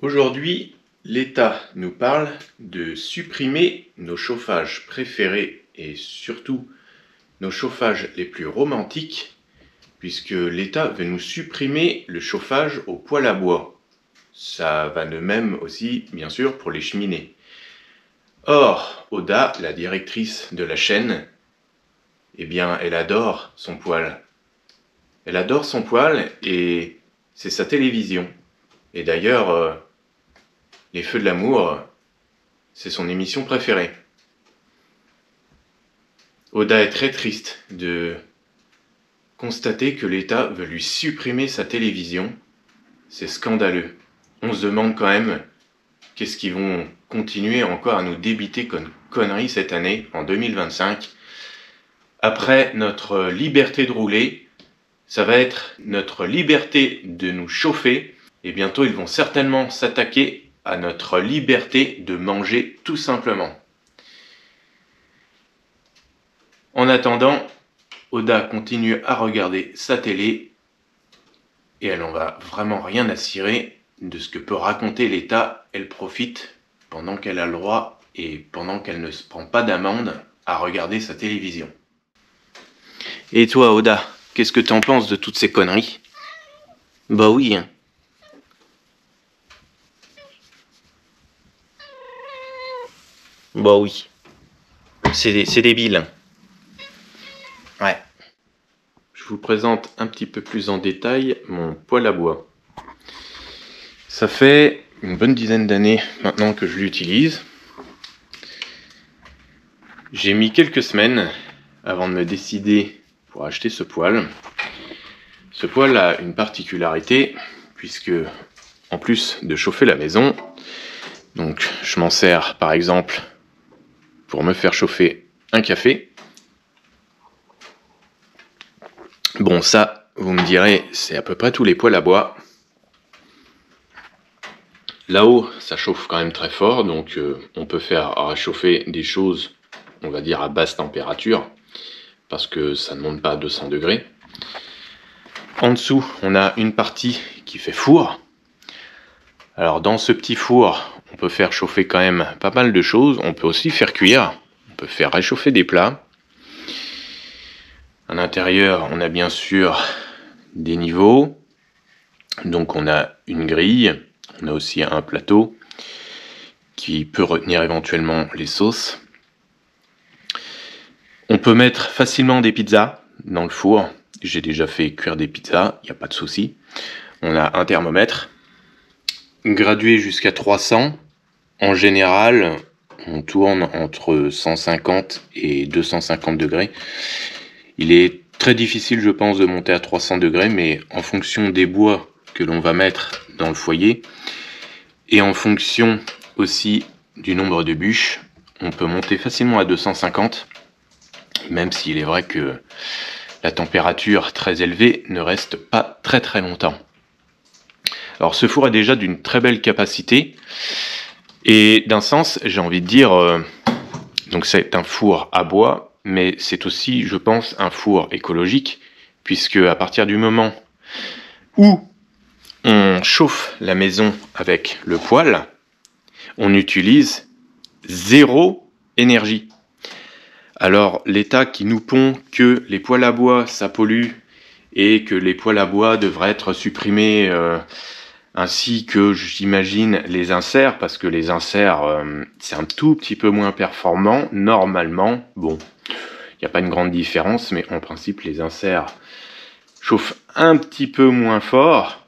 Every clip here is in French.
Aujourd'hui, l'État nous parle de supprimer nos chauffages préférés et surtout nos chauffages les plus romantiques, puisque l'État veut nous supprimer le chauffage au poêle à bois. Ça va de même aussi, bien sûr, pour les cheminées. Or, Oda, la directrice de la chaîne, eh bien, elle adore son poêle. Elle adore son poêle et c'est sa télévision. Et d'ailleurs, Les Feux de l'amour, c'est son émission préférée. Oda est très triste de constater que l'État veut lui supprimer sa télévision. C'est scandaleux. On se demande quand même qu'est-ce qu'ils vont continuer encore à nous débiter comme conneries cette année, en 2025. Après notre liberté de rouler, ça va être notre liberté de nous chauffer. Et bientôt, ils vont certainement s'attaquer à notre liberté de manger tout simplement. En attendant, Oda continue à regarder sa télé et elle en va vraiment rien à cirer de ce que peut raconter l'État. Elle profite pendant qu'elle a le droit et pendant qu'elle ne se prend pas d'amende à regarder sa télévision. Et toi, Oda, qu'est-ce que t'en penses de toutes ces conneries? Bah oui. Bah oui. C'est débile. Ouais. Je vous présente un petit peu plus en détail mon poêle à bois. Ça fait une bonne dizaine d'années maintenant que je l'utilise. J'ai mis quelques semaines avant de me décider pour acheter ce poêle. Ce poêle a une particularité puisque, en plus de chauffer la maison, donc je m'en sers par exemple pour me faire chauffer un café. Bon, ça, vous me direz, c'est à peu près tous les poêles à bois. Là-haut, ça chauffe quand même très fort, donc on peut faire réchauffer des choses, on va dire, à basse température, parce que ça ne monte pas à 200 degrés. En dessous, on a une partie qui fait four. Alors dans ce petit four, on peut faire chauffer quand même pas mal de choses. On peut aussi faire cuire, on peut faire réchauffer des plats. À l'intérieur, on a bien sûr des niveaux. Donc on a une grille, on a aussi un plateau qui peut retenir éventuellement les sauces. On peut mettre facilement des pizzas dans le four. J'ai déjà fait cuire des pizzas, il n'y a pas de souci. On a un thermomètre gradué jusqu'à 300. En général, on tourne entre 150 et 250 degrés. Il est très difficile, je pense, de monter à 300 degrés, mais en fonction des bois que l'on va mettre dans le foyer et en fonction aussi du nombre de bûches, on peut monter facilement à 250, même s'il est vrai que la température très élevée ne reste pas très très longtemps. Alors ce four est déjà d'une très belle capacité et d'un sens, j'ai envie de dire, donc c'est un four à bois, mais c'est aussi, je pense, un four écologique, puisque à partir du moment où on chauffe la maison avec le poêle, on utilise zéro énergie. Alors l'État qui nous pond que les poêles à bois ça pollue et que les poêles à bois devraient être supprimés, ainsi que j'imagine les inserts, parce que les inserts c'est un tout petit peu moins performant normalement. Bon, il n'y a pas une grande différence, mais en principe les inserts chauffent un petit peu moins fort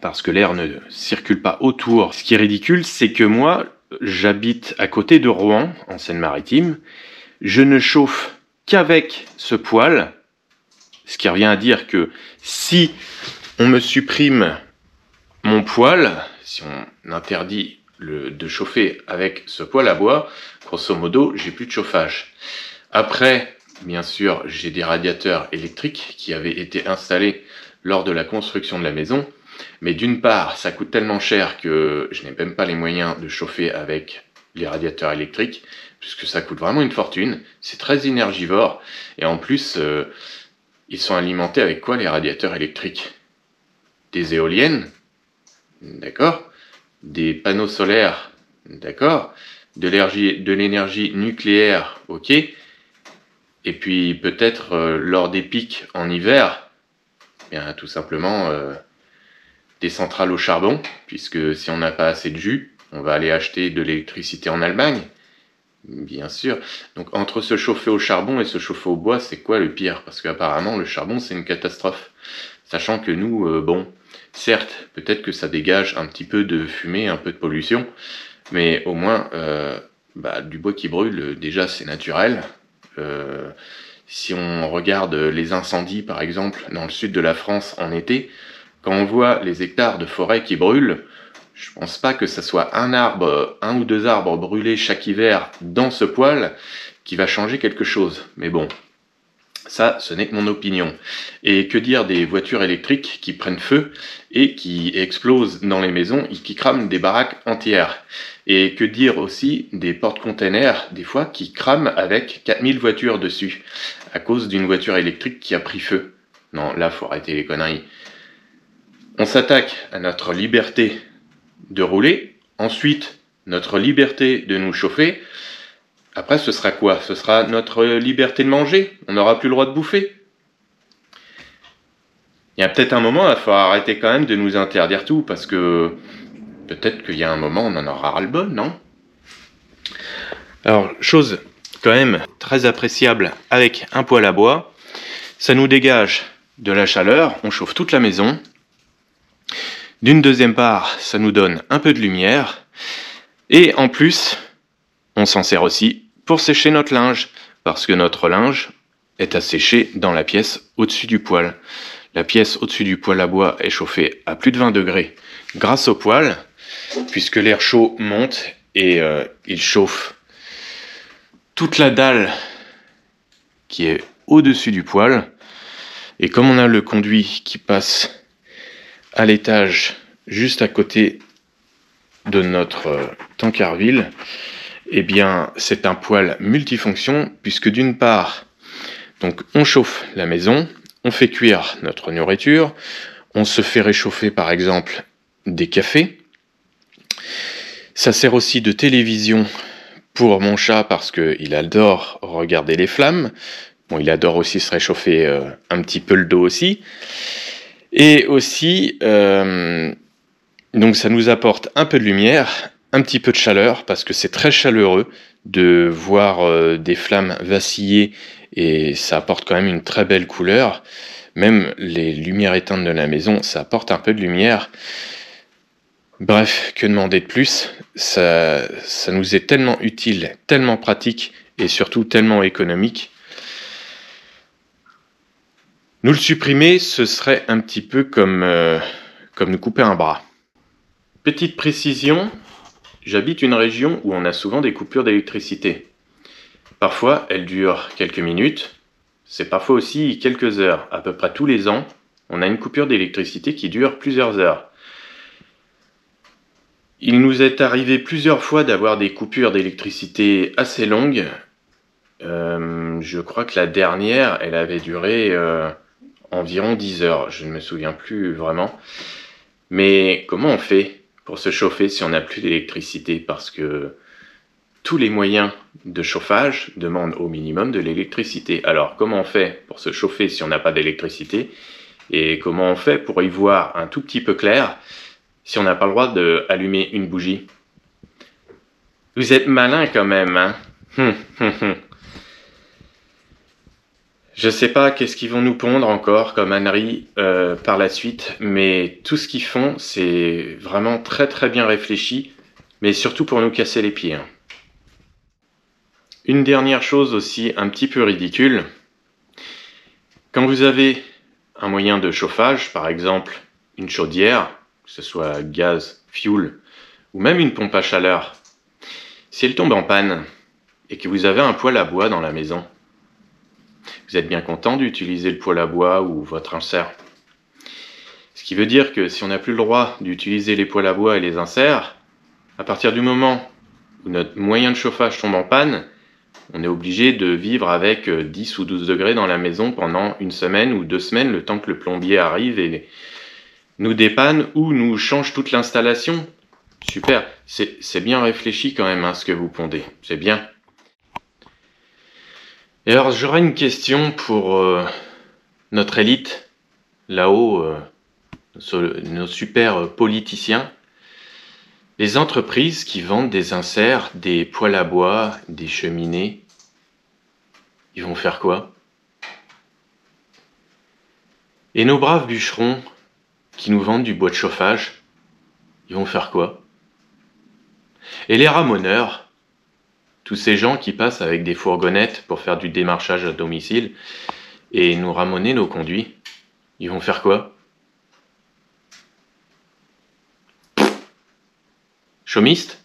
parce que l'air ne circule pas autour. Ce qui est ridicule, c'est que moi, j'habite à côté de Rouen, en Seine-Maritime. Je ne chauffe qu'avec ce poêle, ce qui revient à dire que si on me supprime mon poêle, si on interdit de chauffer avec ce poêle à bois, grosso modo, j'ai plus de chauffage. Après, bien sûr, j'ai des radiateurs électriques qui avaient été installés lors de la construction de la maison, mais d'une part, ça coûte tellement cher que je n'ai même pas les moyens de chauffer avec les radiateurs électriques, puisque ça coûte vraiment une fortune, c'est très énergivore, et en plus, ils sont alimentés avec quoi les radiateurs électriques? Des éoliennes, d'accord? des panneaux solaires, d'accord, de l'énergie nucléaire, ok, et puis peut-être lors des pics en hiver, bien tout simplement des centrales au charbon, puisque si on n'a pas assez de jus, on va aller acheter de l'électricité en Allemagne, bien sûr. Donc entre se chauffer au charbon et se chauffer au bois, c'est quoi le pire? Parce qu'apparemment le charbon c'est une catastrophe. Sachant que nous, bon, certes, peut-être que ça dégage un petit peu de fumée, un peu de pollution, mais au moins, du bois qui brûle, déjà c'est naturel. Si on regarde les incendies, par exemple, dans le sud de la France en été, quand on voit les hectares de forêt qui brûlent, je pense pas que ça soit un ou deux arbres brûlés chaque hiver dans ce poêle qui va changer quelque chose. Mais bon, ça, ce n'est que mon opinion. Et que dire des voitures électriques qui prennent feu et qui explosent dans les maisons et qui crament des baraques entières. Et que dire aussi des porte-containers, des fois, qui crament avec 4000 voitures dessus, à cause d'une voiture électrique qui a pris feu. Non, là, faut arrêter les conneries. On s'attaque à notre liberté de rouler, ensuite notre liberté de nous chauffer. Après, ce sera quoi? Ce sera notre liberté de manger. On n'aura plus le droit de bouffer. Il y a peut-être un moment, il faut arrêter quand même de nous interdire tout, parce que peut-être qu'il y a un moment, on en aura ras-le-bol, non? Alors, chose quand même très appréciable avec un poêle à bois, ça nous dégage de la chaleur, on chauffe toute la maison. D'une deuxième part, ça nous donne un peu de lumière. Et en plus, on s'en sert aussi pour sécher notre linge, parce que notre linge est à sécher dans la pièce au-dessus du poêle. La pièce au-dessus du poêle à bois est chauffée à plus de 20 degrés grâce au poêle, puisque l'air chaud monte et il chauffe toute la dalle qui est au-dessus du poêle. Et comme on a le conduit qui passe à l'étage juste à côté de notre Tancarville, eh bien, c'est un poêle multifonction, puisque d'une part, donc on chauffe la maison, on fait cuire notre nourriture, on se fait réchauffer par exemple des cafés. Ça sert aussi de télévision pour mon chat parce qu'il adore regarder les flammes. Bon, il adore aussi se réchauffer un petit peu le dos aussi. Et aussi, donc ça nous apporte un peu de lumière, un petit peu de chaleur, parce que c'est très chaleureux de voir des flammes vaciller, et ça apporte quand même une très belle couleur. Même les lumières éteintes de la maison, ça apporte un peu de lumière. Bref, que demander de plus? Ça nous est tellement utile, tellement pratique, et surtout tellement économique. Nous le supprimer, ce serait un petit peu comme nous couper un bras. Petite précision, j'habite une région où on a souvent des coupures d'électricité. Parfois, elles durent quelques minutes, c'est parfois aussi quelques heures. À peu près tous les ans, on a une coupure d'électricité qui dure plusieurs heures. Il nous est arrivé plusieurs fois d'avoir des coupures d'électricité assez longues. Je crois que la dernière, elle avait duré environ 10 heures. Je ne me souviens plus vraiment. Mais comment on fait pour se chauffer si on n'a plus d'électricité? Parce que tous les moyens de chauffage demandent au minimum de l'électricité. Alors comment on fait pour se chauffer si on n'a pas d'électricité? Et comment on fait pour y voir un tout petit peu clair si on n'a pas le droit d'allumer une bougie? Vous êtes malin quand même, hein? Je sais pas qu'est-ce qu'ils vont nous pondre encore comme ânerie par la suite, mais tout ce qu'ils font, c'est vraiment très très bien réfléchi, mais surtout pour nous casser les pieds. Hein. Une dernière chose aussi un petit peu ridicule, quand vous avez un moyen de chauffage, par exemple une chaudière, que ce soit gaz, fioul, ou même une pompe à chaleur, si elle tombe en panne et que vous avez un poêle à bois dans la maison, vous êtes bien content d'utiliser le poêle à bois ou votre insert. Ce qui veut dire que si on n'a plus le droit d'utiliser les poêles à bois et les inserts, à partir du moment où notre moyen de chauffage tombe en panne, on est obligé de vivre avec 10 ou 12 degrés dans la maison pendant une semaine ou 2 semaines, le temps que le plombier arrive et nous dépanne ou nous change toute l'installation. Super, c'est bien réfléchi quand même, hein, ce que vous pondez. C'est bien. Et alors, j'aurais une question pour notre élite, là-haut, nos super politiciens. Les entreprises qui vendent des inserts, des poêles à bois, des cheminées, ils vont faire quoi? Et nos braves bûcherons qui nous vendent du bois de chauffage, ils vont faire quoi? Et les ramoneurs, tous ces gens qui passent avec des fourgonnettes pour faire du démarchage à domicile et nous ramoner nos conduits, ils vont faire quoi? Chaumistes?